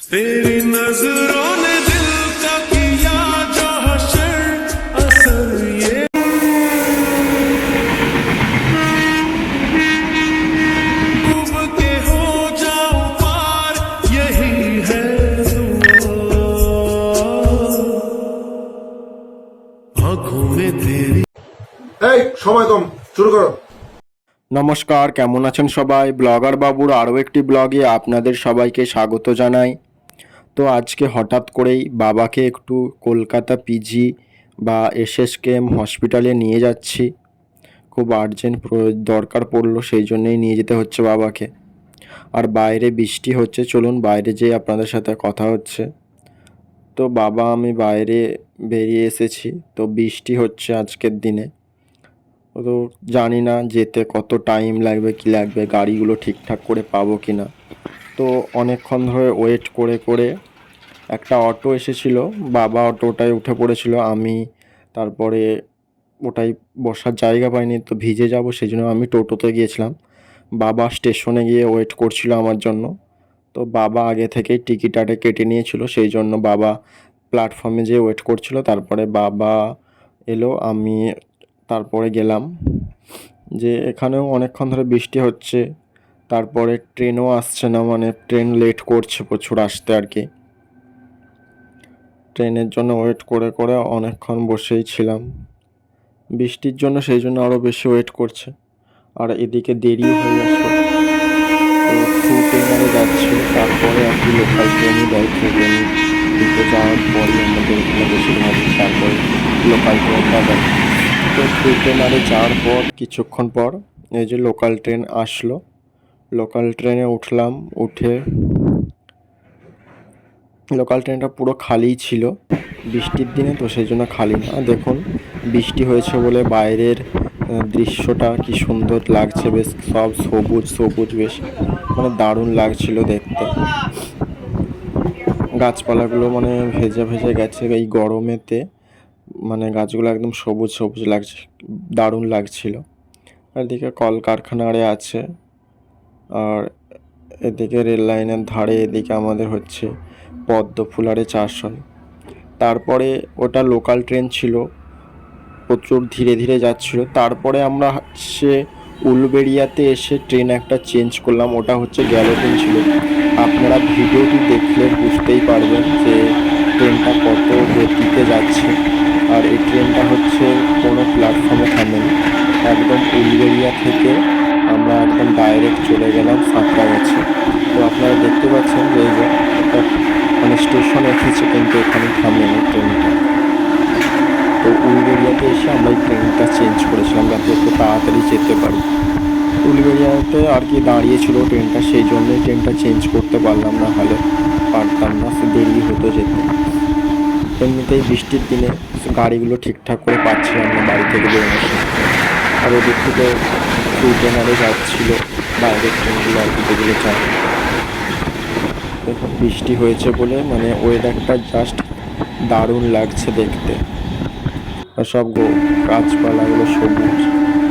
तेरी नजरों ने दिल का किया जो हशर असर ये डूब के हो जाऊं पार यही है दुआ आंखों में तेरी। এই সময় কম, শুরু করো। নমস্কার, কেমন আছেন সবাই? ব্লগার বাবুর আরও একটি ব্লগে আপনাদের সবাইকে স্বাগত জানাই। তো আজকে হঠাৎ করেই বাবাকে একটু কলকাতা পিজি বা এসএসকেএম হসপিটালে নিয়ে যাচ্ছি। খুব আর্জেন্ট দরকার পড়লো, সেই জন্যই নিয়ে যেতে হচ্ছে বাবাকে। আর বাইরে বৃষ্টি হচ্ছে, চলুন বাইরে যেয়ে আপনাদের সাথে কথা হচ্ছে। তো বাবা আমি বাইরে বেরিয়ে এসেছি, তো বৃষ্টি হচ্ছে আজকের দিনে। তো জানি না যেতে কত টাইম লাগবে কি লাগবে, গাড়িগুলো ঠিকঠাক করে পাবো কি না। তো অনেকক্ষণ ধরে ওয়েট করে করে একটা অটো এসেছিলো, বাবা অটোটায় উঠে পড়েছিল। আমি তারপরে ওটাই বসার জায়গা পাইনি, তো ভিজে যাব সেই জন্য আমি টোটোতে গিয়েছিলাম। বাবা স্টেশনে গিয়ে ওয়েট করছিল আমার জন্য। তো বাবা আগে থেকেই টিকিট কেটে নিয়েছিল, সেই জন্য বাবা প্ল্যাটফর্মে যেয়ে ওয়েট করছিল। তারপরে বাবা এলো, আমি তারপরে গেলাম। যে এখানেও অনেকক্ষণ ধরে বৃষ্টি হচ্ছে, তারপরে ট্রেনও আসছে না, মানে ট্রেন লেট করছে প্রচুর আসতে আর কি। ট্রেনের জন্য ওয়েট করে করে অনেকক্ষণ বসেই ছিলাম বৃষ্টির জন্য, সেই জন্য আরও বেশি ওয়েট করছে। আর এদিকে দেরিও হয়ে আসলো, তো থ্রু ট্রেনারে যাচ্ছি। তারপরে আর কি লোকাল ট্রেনই দেয়, ট্রেন দিকে যাওয়ার পরে আমাদের এখানে বেশিরভাগ তারপরে লোকাল ট্রেনটা দেয়। তো থ্রু ট্রেনারে যাওয়ার পর কিছুক্ষণ পর এই যে লোকাল ট্রেন আসলো, লোকাল ট্রেনে উঠলাম। উঠে লোকাল ট্রেনটা পুরো খালিই ছিল, বৃষ্টির দিনে তো সেই জন্য খালি না। দেখুন বৃষ্টি হয়েছে বলে বাইরের দৃশ্যটা কি সুন্দর লাগছে, বেশ সব সবুজ সবুজ, বেশ মানে দারুণ লাগছিল দেখতে। গাছপালাগুলো মানে ভেজে ভেজে গেছে এই গরমেতে, মানে গাছগুলো একদম সবুজ সবুজ লাগছে, দারুণ লাগছিল। আর এদিকে কলকারখানারে আছে, আর এদিকে রেল লাইনের ধারে এদিকে আমাদের হচ্ছে পদ্ম ফুলারে চাষ হয়। তারপরে ওটা লোকাল ট্রেন ছিল, প্রচুর ধীরে ধীরে যাচ্ছিল। তারপরে আমরা হচ্ছে উলুবেড়িয়াতে এসে ট্রেন একটা চেঞ্জ করলাম, ওটা হচ্ছে গ্যালোপিন ছিল। আপনারা ভিডিওটি দেখলে বুঝতেই পারবেন যে ট্রেনটা কত গতিতে যাচ্ছে। আর এই ট্রেনটা হচ্ছে কোনো প্ল্যাটফর্মে থামেনি, একদম উলুবেড়িয়া থেকে আমরা একদম ডাইরেক্ট চলে গেলাম সাঁতরাগাছি। তো আপনারা দেখতে পাচ্ছেন যে এই যে একটা মানে স্টেশন এসেছে, কিন্তু এখানে থামেনি ট্রেনটা। তো উলুবেড়িয়াতে এসে আমরা এই ট্রেনটা চেঞ্জ করেছিলাম যাতে একটু তাড়াতাড়ি যেতে পারি। উলুবেড়িয়াতে আর কি দাঁড়িয়েছিল ট্রেনটা, সেই জন্যই ট্রেনটা চেঞ্জ করতে পারলাম, না হলে পারতাম না, দেরি হতো যেতে। এমনিতেই বৃষ্টির দিনে গাড়িগুলো ঠিকঠাক করে পাচ্ছিলাম না বাড়ি থেকে বেরোনোর সময়। আর ওদিক থেকে থ্রু ট্রেনারে যাচ্ছিলো বাইরের ট্রেনগুলো আর কি, যেগুলো যায়। দেখুন বৃষ্টি হয়েছে বলে মানে ওয়েদারটা জাস্ট দারুণ লাগছে দেখতে। আর সব গাছপালাগুলো সবুজ,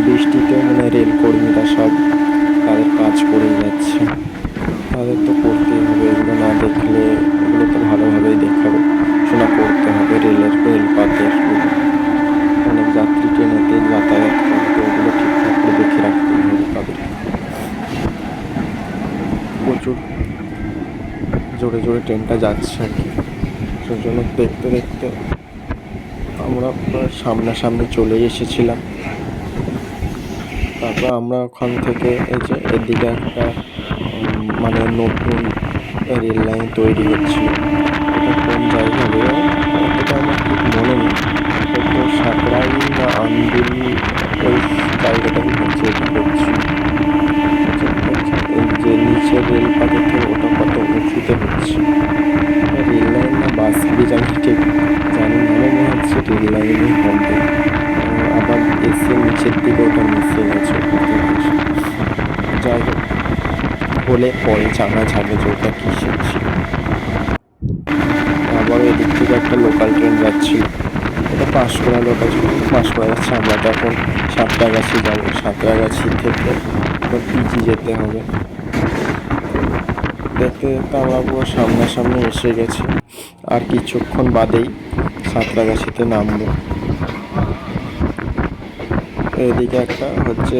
বৃষ্টিতেও মানে রেলকর্মীরা সব তাদের কাজ করে যাচ্ছে। তাদের তো করতেই হবে, এগুলো না দেখলে এগুলো তো ভালোভাবেই দেখাশোনা করতে হবে। রেলপাতের অনেক যাত্রী ট্রেনেতে যাতায়াত করে, তো ওগুলো ঠিকঠাক করে দেখে রাখতেই হবে তাদেরকে। প্রচুর জোরে জোরে ট্রেনটা যাচ্ছে আর কি, সেই জন্য দেখতে দেখতে আমরা প্রায় সামনাসামনি চলে এসেছিলাম। তারপর আমরা ওখান থেকে এই যে এদিকে একটা মানে নতুন রেল লাইন তৈরি হচ্ছিল, এটা কোন জায়গা হবে অতটা আমার ঠিক মনে নেই, হয়তো সাঁকরাই না আন্দুল ওই জায়গাটা হচ্ছে এটা হচ্ছে। এই যে নিচের রেলপাতের থেকে ওটা কত উঁচুতে হচ্ছে, রেল লাইন না বাস ব্রিজ আমি ঠিক জানি না, মনে হচ্ছে রেল লাইনই হবে। আবার এসে নিচের দিকে ওটা মিশে গেছে, যাই হোক হলে পরে জানা যাবে যে ওটা কিসের ছিল। আবার এদিক থেকে একটা লোকাল ট্রেন যাচ্ছিল, ওটা পাঁশকুড়া লোকাল পাঁশকুড়া যাচ্ছে। আমরা তো এখন সাঁতরাগাছি যাবো, সাঁতরাগাছি থেকে পিজি যেতে হবে। দেখতে দেখতে আমরা পুরো সামনাসামনি এসে গেছি। আর কিছুক্ষণ বাদেই সাঁতরাগাছিতে নামবো। এদিকে এটা হচ্ছে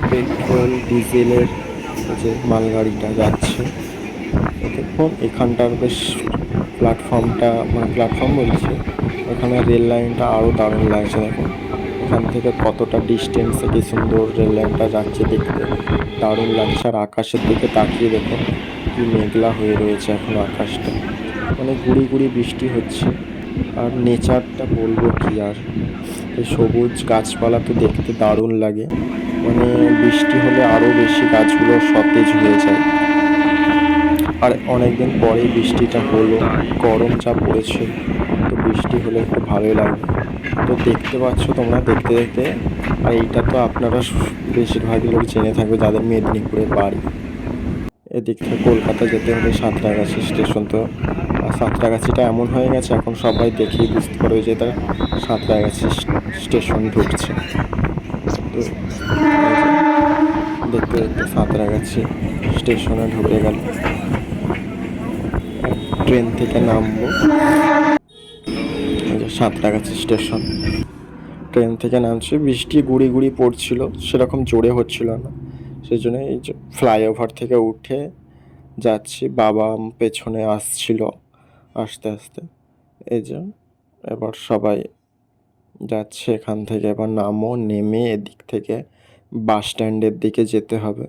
পেট্রোল ডিজেলের যে মালগাড়িটা যাচ্ছে। দেখুন এখানটার বেশ প্ল্যাটফর্মটা, মানে প্ল্যাটফর্ম বলছি, এখানে রেল লাইনটা আরও দারুণ লাগছে। দেখুন এখান থেকে কতটা ডিস্টেন্সে কি সুন্দর রেল লাইনটা যাচ্ছে, দেখতে দারুণ লাগছে। আর আকাশের দিকে তাকিয়ে দেখুন কি মেঘলা হয়ে রয়েছে এখন আকাশটা, মানে গুড়ি গুড়ি বৃষ্টি হচ্ছে। আর নেচারটা বলবো কি আর, এই সবুজ গাছপালা তো দেখতে দারুণ লাগে, মানে বৃষ্টি হলে আরও বেশি গাছগুলো সতেজ হয়ে যায়। আর অনেকদিন পরেই বৃষ্টিটা হলো, গরম যা পড়েছে, তো বৃষ্টি হলে একটু ভালোই লাগবে। তো দেখতে পাচ্ছ তোমরা দেখতে দেখতে। আর এইটা তো আপনারা বেশিরভাগই লোক জেনে থাকবে যাদের মেদিনীপুরের বাড়ি। এদিক থেকে কলকাতা যেতে হলে সাঁতরাগাছি স্টেশন। তো সাঁতরাগাছিটা এমন হয়ে গেছে এখন সবাই দেখেই বুঝতে পারবে যে এটা সাঁতরাগাছি স্টেশন ঢুকছে। তো দেখতে দেখতে সাঁতরাগাছি স্টেশনে ঢুকে গেল। ট্রেন থেকে নামবো, এই যে সাঁতরাগাছি স্টেশন। ট্রেন থেকে নামছি, বৃষ্টি গুড়ি গুড়ি পড়ছিল, সেরকম জোরে হচ্ছিল না, সেই জন্য এই যে ফ্লাইওভার থেকে উঠে যাচ্ছি। বাবা পেছনে আসছিল আস্তে আস্তে। এই যে এবার সবাই যাচ্ছে এখান থেকে। এবার নামো, নেমে এদিক থেকে বাস স্ট্যান্ডের দিকে যেতে হবে।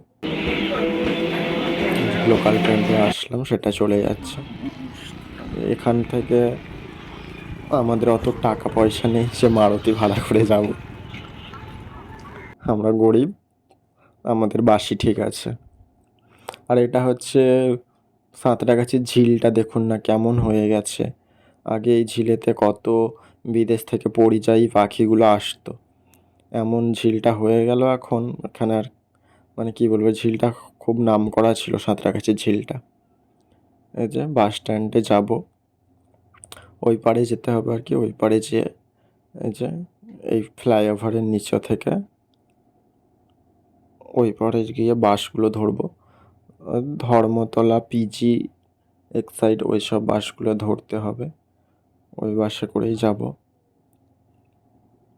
লোকাল ট্রেনটা আসলাম, সেটা চলে যাচ্ছে। এখান থেকে আমাদের অত টাকা পয়সা নেই যে মারুতি ভাড়া করে যাব, আমরা গরিব, আমাদের বাসই ঠিক আছে। আর এটা হচ্ছে সাঁতরাগাছির ঝিলটা, দেখুন না কেমন হয়ে গেছে। আগে এই ঝিলেতে কত বিদেশ থেকে পরিযায়ী পাখিগুলো আসতো, এমন ঝিলটা হয়ে গেল এখন এখানে। আর মানে কি বলবো, ঝিলটা খুব নাম করা ছিল সাঁতরাগাছির ঝিলটা। এই যে বাস স্ট্যান্ডে যাব, ওই পারে যেতে হবে আর কি। ওই পারে যেয়ে এই যে এই ফ্লাইওভারের নিচে থেকে ওই পারে গিয়ে বাসগুলো ধরবো। ধর্মতলা, পিজি, এক্সাইড, ওই সব বাসগুলো ধরতে হবে, ওই বাসে করেই যাব।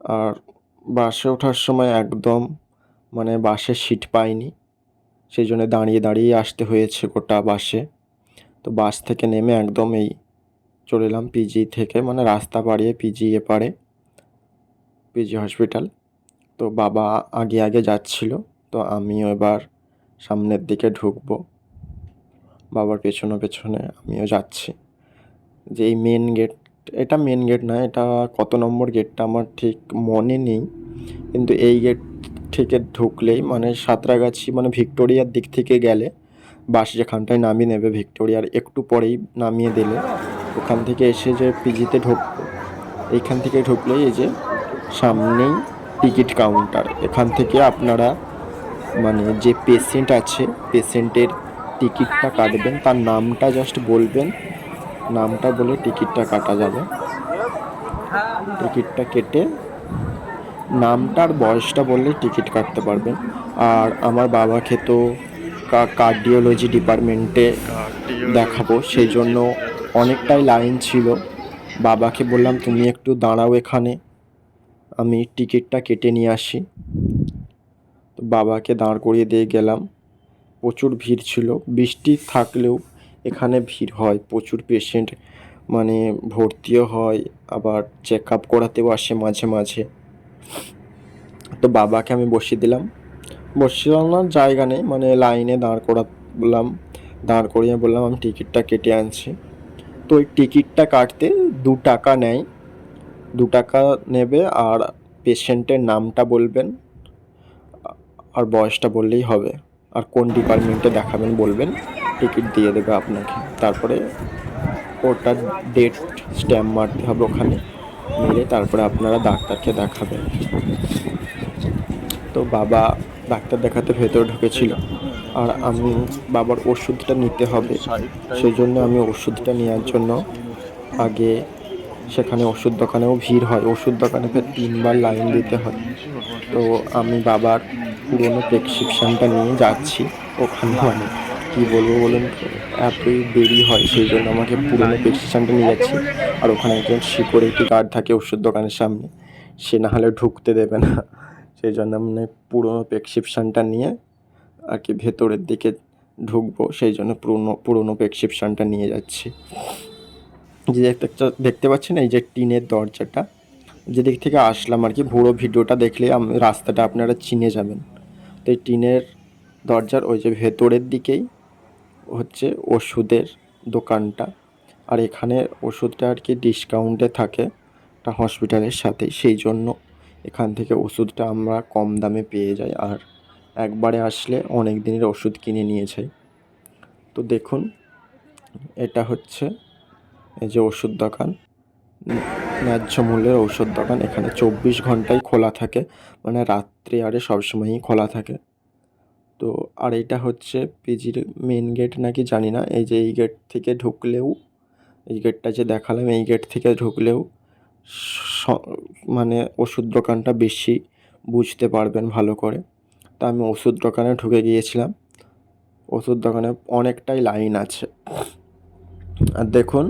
আর বাসে ওঠার সময় একদম মানে বাসে সিট পাইনি, সেই জন্য দাঁড়িয়ে দাঁড়িয়ে আসতে হয়েছে গোটা বাসে। তো বাস থেকে নেমে একদম এই চলে এলাম পিজি থেকে, মানে রাস্তা পাড়িয়ে পিজি এপারে, পিজি হসপিটাল। তো বাবা আগে আগে যাচ্ছিল, তো আমিও এবার সামনের দিকে ঢুকবো, বাবার পেছনে পেছনে আমিও যাচ্ছি। যে এই মেন গেট, এটা মেন গেট না, এটা কত নম্বর গেটটা আমার ঠিক মনে নেই, কিন্তু এই গেট থেকে ঢুকলেই মানে সাঁতরাগাছি, মানে ভিক্টোরিয়ার দিক থেকে গেলে বাস যেখানটায় নামিয়ে নেবে, ভিক্টোরিয়ার একটু পরেই নামিয়ে দিলে ওখান থেকে এসে যে পিজিতে ঢুকবো, এইখান থেকে ঢুকলেই এই যে সামনেই টিকিট কাউন্টার। এখান থেকে আপনারা মানে যে পেশেন্ট আছে, পেশেন্টের টিকিটটা কাটবেন, তার নামটা জাস্ট বলবেন, নামটা বলে টিকিটটা কাটা যাবে। টিকিটটা কেটে নামটা আর বয়সটা বললেই টিকিট কাটতে পারবেন। আর আমার বাবাকে তো কার্ডিওলজি ডিপার্টমেন্টে দেখাবো, সেই জন্য অনেকটাই লাইন ছিল। বাবাকে বললাম তুমি একটু দাঁড়াও এখানে, আমি টিকিটটা কেটে নিয়ে আসি। তো বাবাকে দাঁড় করিয়ে দিয়ে গেলাম। প্রচুর ভিড় ছিল, বৃষ্টি থাকলেও এখানে ভিড় হয়, প্রচুর পেশেন্ট মানে ভর্তিও হয়, আবার চেক আপ করাতেও আসে মাঝে মাঝে। তো বাবাকে আমি বসিয়ে দিলাম, না জায়গা নেই, মানে লাইনে দাঁড় করিয়ে বললাম আমি টিকিটটা কেটে আনছি। তো ওই টিকিটটা কাটতে 2 টাকা নেয়, 2 টাকা নেবে। আর পেশেন্টের নামটা বলবেন আর বয়সটা বললেই হবে, আর কোন ডিপার্টমেন্টে দেখাবেন বলবেন, টিকিট দিয়ে দেবে আপনাকে। তারপরে ওটার ডেট স্ট্যাম্প মারতে হবে ওখানে, মেরে তারপরে আপনারা ডাক্তারকে দেখাবেন। তো বাবা ডাক্তার দেখাতে ভেতরে ঢুকেছিল, আর আমি বাবার ওষুধটা নিতে হবে, সেই জন্য আমি ওষুধটা নেওয়ার জন্য আগে সেখানে ওষুধ দোকানেও ভিড় হয়, ওষুধ দোকানে ফের 3বার লাইন দিতে হয়। তো আমি বাবার পুরনো প্রেসক্রিপশানটা নিয়ে যাচ্ছি ওখানে, মানে কী বলবো বলুন তো, এতই দেরি হয় সেই জন্য আমাকে পুরনো প্রেসক্রিপশানটা নিয়ে যাচ্ছি। আর ওখানে একজন সিকিউরিটি গার্ড থাকে ওষুধ দোকানের সামনে, সে না হলে ঢুকতে দেবে না, সেই জন্য মানে পুরনো প্রেসক্রিপশানটা নিয়ে আর কি ভেতরের দিকে ঢুকবো, সেই জন্য পুরনো প্রেসক্রিপশানটা নিয়ে যাচ্ছি। যে দেখতে পাচ্ছেন এই যে টিনের দরজাটা, যেদিক থেকে আসলাম আর কি, পুরো ভিডিওটা দেখলে রাস্তাটা আপনারা চিনে যাবেন। তো এই টিনের দরজার ওই যে ভেতরের দিকেই হচ্ছে ওষুধের দোকানটা। আর এখানে ওষুধটা আর কি ডিসকাউন্টে থাকে একটা হসপিটালের সাথে, সেই জন্য এখান থেকে ওষুধটা আমরা কম দামে পেয়ে যাই। আর একবারে আসলে অনেক দিনের ওষুধ কিনে নিয়ে যাই। তো দেখুন, এটা হচ্ছে এই যে ওষুধ দোকান, ন্যায্য মূল্যের ঔষধ দোকান। এখানে 24 ঘন্টাই খোলা থাকে, মানে রাত্রে আরে সবসময়ই খোলা থাকে। তো আর এটা হচ্ছে পিজির মেন গেট নাকি জানি না, এই যে এই গেট থেকে ঢুকলেও, এই গেটটা যে দেখালাম, এই গেট থেকে ঢুকলেও মানে ওষুধ দোকানটা বেশি বুঝতে পারবেন ভালো করে। তা আমি ওষুধ দোকানে ঢুকে গিয়েছিলাম, ওষুধ দোকানে অনেকটাই লাইন আছে। আর দেখুন,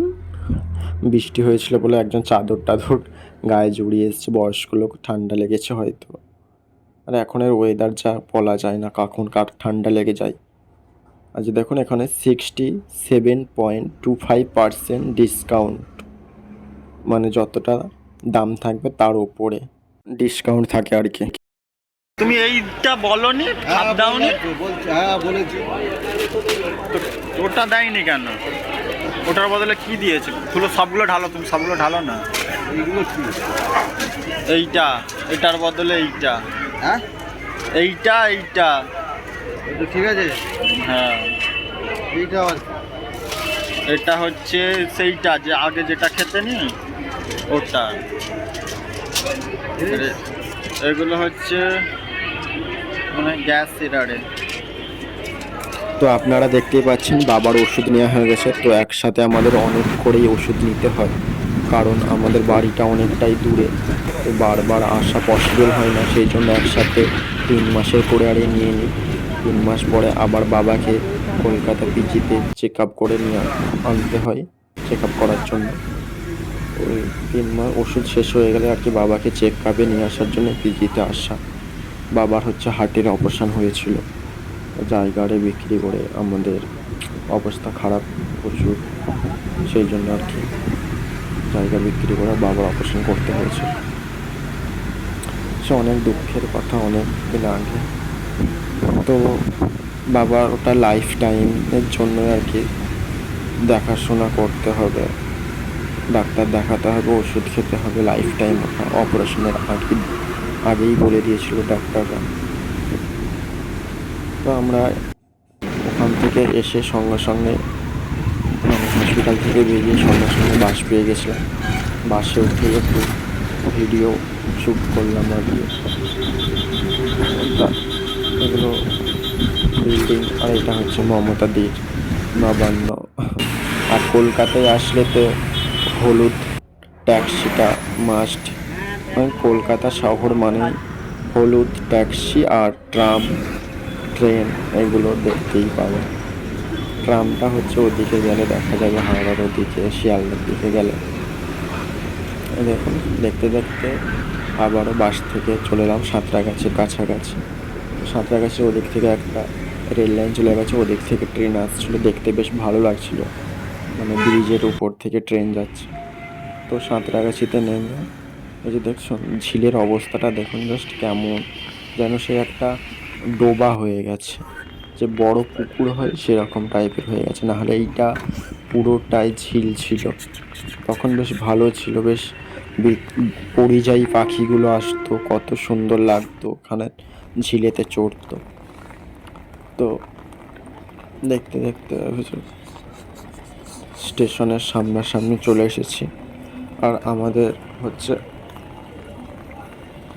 বৃষ্টি হয়েছিল বলে একজন চাদর টাদর গায়ে জড়িয়ে এসছে, বয়স্ক লোক, ঠান্ডা লেগেছে হয়তো। আর এখনের ওয়েদার যা বলা যায় না কখন কার ঠান্ডা লেগে যায়। আজ দেখুন এখানে 67.25% ডিসকাউন্ট, মানে যতটা দাম থাকবে তার উপরে ডিসকাউন্ট থাকে আর কি। তুমি এইটা বলনি, খাপ দাওনি, হ্যাঁ বলেছি। ওটা দেয়নি কেন? ওটার বদলে কি দিয়েছে? সবগুলো ঢালো, তুমি সবগুলো ঢালো না। এইগুলো কি? এইটা, এটার বদলে এইটা, হ্যাঁ এইটা, এইটা। এটা ঠিক আছে। হ্যাঁ, এইটা আবার এটা হচ্ছে সেইটা যে আগে যেটা খেতে নি ওটা। এগুলো হচ্ছে মানে গ্যাস সিরারে। তো আপনারা দেখতেই পাচ্ছেন বাবার ওষুধ নেওয়া হয়ে গেছে। তো একসাথে আমাদের অনেক করেই ওষুধ নিতে হয়, কারণ আমাদের বাড়িটা অনেকটাই দূরে, তো বারবার আসা পসিবল হয় না, সেই জন্য একসাথে 3 মাসের করে আরে নিয়ে নিই। 3 মাস পরে আবার বাবাকে কলকাতা পিজিতে চেক আপ করে নিয়ে আনতে হয়, চেক আপ করার জন্য। ওই 3 মাস ওষুধ শেষ হয়ে গেলে আর কি বাবাকে চেক আপে নিয়ে আসার জন্য পিজিতে আসা। বাবার হচ্ছে হার্টের অপারেশন হয়েছিল, জায়গারে বিক্রি করে আমাদের অবস্থা খারাপ প্রচুর, সেই জন্য আর কি জায়গা বিক্রি করে বাবার অপারেশন করতে হয়েছে। সে অনেক দুঃখের কথা, অনেক দিন আগে। তো বাবার ওটা লাইফ টাইমের জন্য আর কি দেখাশোনা করতে হবে, ডাক্তার দেখাতে হবে, ওষুধ খেতে হবে লাইফ টাইম। অপারেশনের আগেই বলে দিয়েছিল ডাক্তাররা। তো আমরা ওখান থেকে এসে সঙ্গে সঙ্গে হসপিটাল থেকে বেরিয়ে সঙ্গে সঙ্গে বাস পেয়ে গেছিলাম। বাসে উঠে একটু ভিডিও শ্যুট করলাম আর কি। এগুলো বিল্ডিং, আর এটা হচ্ছে মমতাদির নবান্ন। আর কলকাতায় আসলে তো হলুদ ট্যাক্সিটা মাস্ট, কলকাতা শহর মানেই হলুদ ট্যাক্সি আর ট্রাম, ট্রেন, এগুলো দেখতেই পাবে। ট্রামটা হচ্ছে ওদিকে গেলে দেখা যাবে, হাওড়ার ওদিকে, শিয়ালদার দিকে গেলে। দেখুন, দেখতে দেখতে আবারও বাস থেকে চলে এলাম সাঁতরাগাছির কাছাকাছি। সাঁতরাগাছির ওদিক থেকে একটা রেল লাইন চলে গেছে, ওদিক থেকে ট্রেন আসছিলো, দেখতে বেশ ভালো লাগছিল, মানে ব্রিজের উপর থেকে ট্রেন যাচ্ছে। তো সাঁতরাগাছিতে নেমে এই যে দেখুন ঝিলের অবস্থাটা দেখুন, জাস্ট কেমন যেন সে একটা ডোবা হয়ে গেছে, যে বড় পুকুর হয় সেরকম টাইপের হয়ে গেছে। নাহলে এইটা পুরোটাই ঝিল ছিল, তখন বেশ ভালো ছিল, বেশ পরিযায়ী পাখিগুলো আসতো, কত সুন্দর লাগতো ওখানে ঝিলেতে চড়তো। তো দেখতে দেখতে স্টেশনের সামনাসামনি চলে এসেছি। আর আমাদের হচ্ছে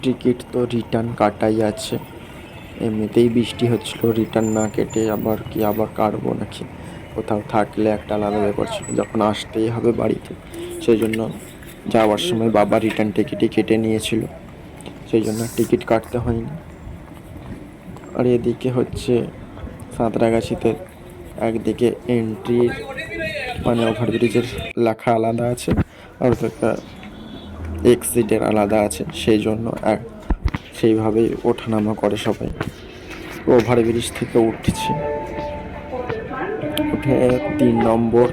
টিকিট তো রিটার্ন কাটাই আছে, এমনিতেই বৃষ্টি হচ্ছিল, রিটার্ন না কেটে আবার কাটবো নাকি, কোথাও থাকলে একটা আলাদা ব্যাপার ছিল, যখন আসতেই হবে বাড়িতে সেই জন্য যাওয়ার সময় বাবা রিটার্ন টিকিটই কেটে নিয়েছিল, সেই জন্য টিকিট কাটতে হয়নি। আর এদিকে হচ্ছে সাঁতরাগাছিতে একদিকে এন্ট্রির মানে ওভারব্রিজের লেখা আলাদা আছে, আর ওদিকে এক্সিটের আলাদা আছে, সেই জন্য সেইভাবেই ওঠানামা করে সবাই। ওভারব্রিজ থেকে উঠছি, উঠে 3 নম্বর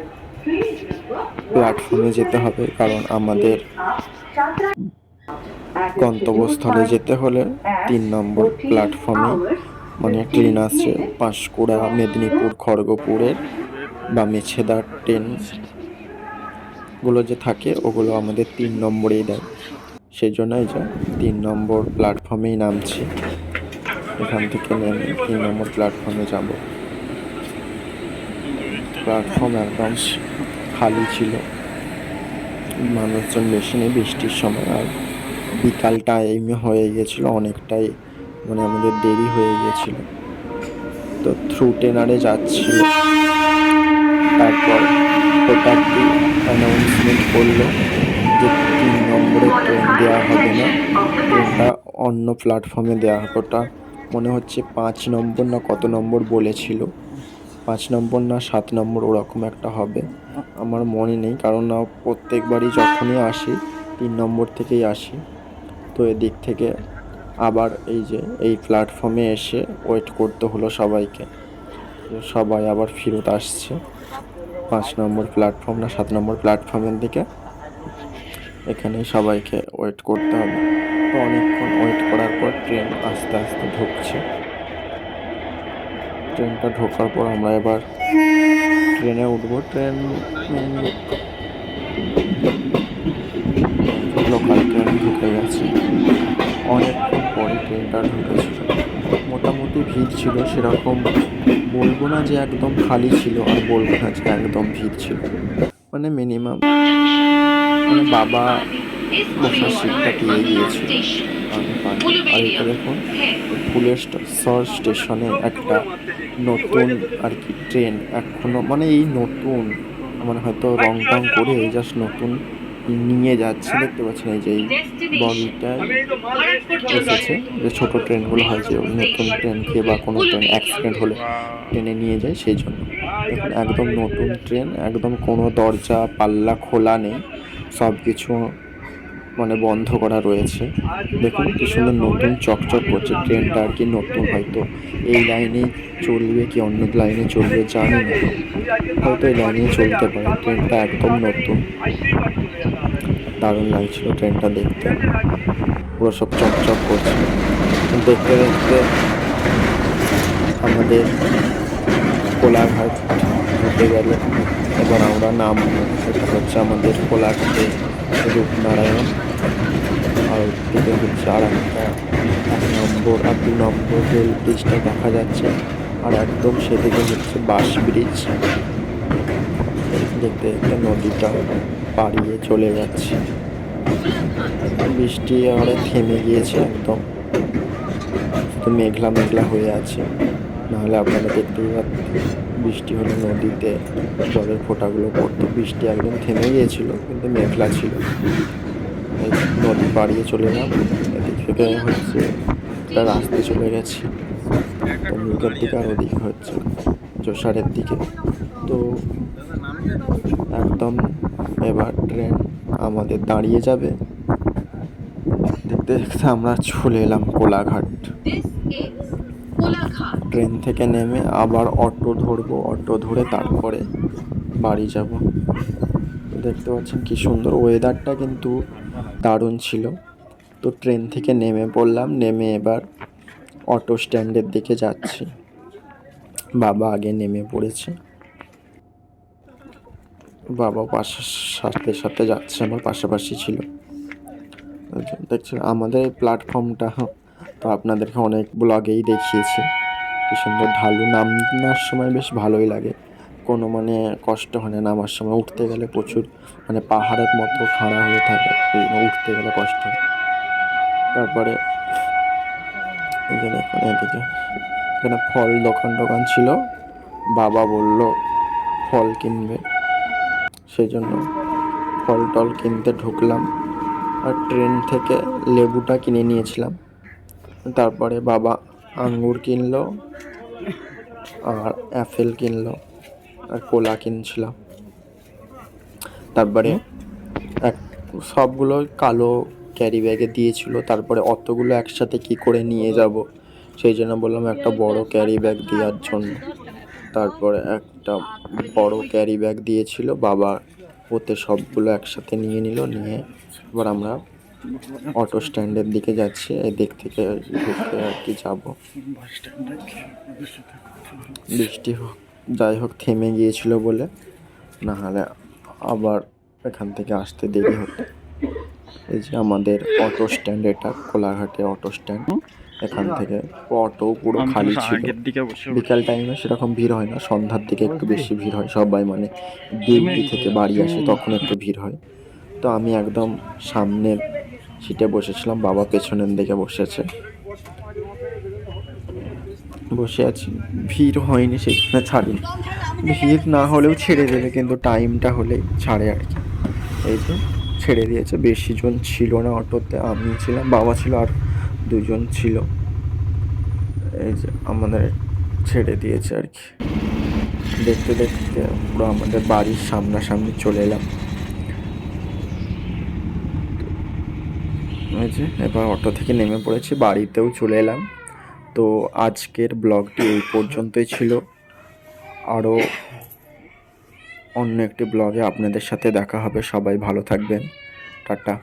প্ল্যাটফর্মে যেতে হবে, কারণ আমাদের গন্তব্যস্থলে যেতে হলে 3 নম্বর প্ল্যাটফর্মে মানে ট্রেন আছে পাঁশকুড়া, মেদিনীপুর, খড়গপুরের বা মেছেদার ট্রেনগুলো যে থাকে ওগুলো আমাদের 3 নম্বরেই দেয়। সেই জন্য এই যে 3 নম্বর প্ল্যাটফর্মেই নামছি। এখান থেকে নেমে 3 নম্বর প্ল্যাটফর্মে যাব। প্ল্যাটফর্ম একদম খালি ছিল, মানুষজন বেশি নেই বৃষ্টির সময়। আর বিকাল টাইমে হয়ে গিয়েছিল, অনেকটাই মানে আমাদের দেরি হয়ে গিয়েছিল। তো থ্রু টেনারে যাচ্ছিল, তারপর হঠাৎ অ্যানাউন্সমেন্ট করলো যে 3 নম্বরে ট্রেন দেওয়া হবে না, ট্রেনটা অন্য প্ল্যাটফর্মে দেওয়া হবে। ওটা মনে হচ্ছে 5 নম্বর না কত নম্বর বলেছিল, 5 নম্বর না 7 নম্বর ওরকম একটা হবে, আমার মনে নেই। কারণ প্রত্যেকবারই যখনই আসি 3 নম্বর থেকেই আসি। তো এদিক থেকে আবার এই যে এই প্ল্যাটফর্মে এসে ওয়েট করতে হলো সবাইকে। সবাই আবার ফেরত আসছে 5 নম্বর প্ল্যাটফর্ম না 7 নম্বর প্ল্যাটফর্মের দিকে। এখানে সবাইকে ওয়েট করতে হবে। তো অনেকক্ষণ ওয়েট করার পর ট্রেন আস্তে আস্তে ঢুকছে। ট্রেনটা ঢোকার পর আমরা এবার ট্রেনে উঠবো। ট্রেন লোকাল ট্রেন ঢুকে গেছে, অনেকক্ষণ পরে ট্রেনটা ঢুকেছিল। মোটামুটি ভিড় ছিল, সেরকম বলবো না যে একদম খালি ছিল, আর বলবো না যে একদম ভিড় ছিল, মানে মিনিমাম মানে বাবা বসার সিটটা পেয়ে গিয়েছিল। আর এটা দেখুন ফুলেশ্বর স্টেশনে একটা নতুন আর কি ট্রেন এখনো মানে এই নতুন মানে হয়তো রং টং করে এই জাস্ট নতুন নিয়ে যাচ্ছে। দেখতে পাচ্ছেন এই যে এই বগিটা এসেছে, যে ছোটো ট্রেনগুলো হয় যে নতুন ট্রেনকে বা কোনো ট্রেন অ্যাক্সিডেন্ট হলে ট্রেনে নিয়ে যায়, সেই জন্য দেখুন একদম নতুন ট্রেন, একদম কোনো দরজা পাল্লা খোলা নেই, সব কিছু মানে বন্ধ করা রয়েছে। দেখুন কি সুন্দর নতুন চকচক করছে ট্রেনটা, আর কি নতুন, হয়তো এই লাইনেই চলবে কি অন্য লাইনে চলবে জানি না, হয়তো এই লাইনেই চলতে পারে। ট্রেনটা একদম নতুন, দারুণ লাগছিল ট্রেনটা দেখতে, পুরো সব চকচক করছে। দেখতে দেখতে আমাদের কোলাঘাট ঢুকে গেল। এবার আমরা নামবো, সেটা হচ্ছে আমাদের কোলাঘাটে রূপনারায়ণ, আর দিকে হচ্ছে আর একটা 1 নম্বর আর 2 নম্বর রেল ব্রিজটা দেখা যাচ্ছে, আর একদম সেদিকে হচ্ছে বাস ব্রিজ। দেখতে দেখতে নদীটা পাড়িয়ে চলে যাচ্ছে। বৃষ্টি এবারে থেমে গিয়েছে, একদম শুধু মেঘলা মেঘলা হয়ে আছে, নাহলে আপনারা দেখতেই পাচ্ছেন বৃষ্টি হলে নদীতে জলের ফোঁটাগুলো পড়তো। বৃষ্টি একদম থেমে গিয়েছিল কিন্তু মেঘলা ছিল। নদী পাড়িয়ে চলে এলাম, এদিক থেকে হচ্ছে একটা রাস্তায় চলে গেছি তমলুকের দিকে, আর ওদিকে হচ্ছে যশোরের দিকে। তো একদম এবার ট্রেন আমাদের দাঁড়িয়ে যাবে, দেখতে দেখতে আমরা চলে এলাম কোলাঘাট। ট্রেন থেকে নেমে আবার অটো ধরবো, অটো ধরে তারপরে বাড়ি যাব। দেখতে পাচ্ছেন কি সুন্দর ওয়েদারটা, কিন্তু দারুণ ছিল। তো ট্রেন থেকে নেমে পড়লাম, নেমে এবার অটো স্ট্যান্ডের দিকে যাচ্ছি। বাবা আগে নেমে পড়েছে, বাবা সাথে সাথে যাচ্ছে, আমার পাশাপাশি ছিল। দেখছেন আমাদের এই প্ল্যাটফর্মটা তো আপনাদেরকে অনেক ব্লগেই দেখিয়েছি, কি সুন্দর ঢালু, নামার সময় বেশ ভালোই লাগে, কোনো মানে কষ্ট হয় না। নামার সময় উঠতে গেলে প্রচুর মানে পাহাড়ের মতো খাড়া হয়ে থাকে, উঠতে গেলে কষ্ট হয়। তারপরে এই যে দেখুন এদিকে এখানে ফল দোকান ছিল, বাবা বলল ফল কিনবে, সেই জন্য ফল টল কিনতে ঢুকলাম। আর ট্রেন থেকে লেবুটা কিনে নিয়েছিলাম। তারপরে বাবা আঙ্গুর কিনলো আর অ্যাপেল কিনলো। আর কোলা কিনছিলাম। তারপরে এক সবগুলো কালো ক্যারি ব্যাগে দিয়েছিল, তারপরে অতগুলো একসাথে কি করে নিয়ে যাব, সেই জন্য বললাম একটা বড় ক্যারি ব্যাগ দেওয়ার জন্য। তারপরে একটা বড় ক্যারি ব্যাগ দিয়েছিল বাবা, ওতে সবগুলো একসাথে নিয়ে নিল। নিয়ে এবার আমরা অটো স্ট্যান্ডের দিকে যাচ্ছি, এদিক থেকে ঢুকে আর কি যাবো। বৃষ্টি হোক যাই হোক থেমে গিয়েছিল বলে, না হলে আবার এখান থেকে আসতে দেরি হতো। এই যে আমাদের অটো স্ট্যান্ড, এটা কোলাঘাটে অটো স্ট্যান্ড। এখান থেকে অটো পুরো খালি ছিল। বিকাল টাইমে সেরকম ভিড় হয় না, সন্ধ্যার দিকে একটু বেশি ভিড় হয়, সবাই মানে ডিউটি থেকে বাড়ি আসে তখন একটু ভিড় হয়। তো আমি একদম সামনের সিটে বসেছিলাম, বাবা পেছনের দিকে বসে আছি। ভিড় হয়নি, সেখানে ছাড়িনি। ভিড় না হলেও ছেড়ে দেবে, কিন্তু টাইমটা হলেই ছাড়ে আর কি। এই যে ছেড়ে দিয়েছে, বেশি জন ছিল না অটোতে, আমি ছিলাম, বাবা ছিল, আর দুজন ছিল। এই যে আমাদের ছেড়ে দিয়েছে আর কি। দেখতে দেখতে পুরো আমাদের বাড়ির সামনাসামনি চলে এলাম। এই যে এবার অটো থেকে নেমে পড়েছি, বাড়িতেও চলে এলাম। তো আজকের ব্লগটি এই পর্যন্তই ছিল। আরও অন্য একটি ব্লগে আপনাদের সাথে দেখা হবে। সবাই ভালো থাকবেন, টাটা।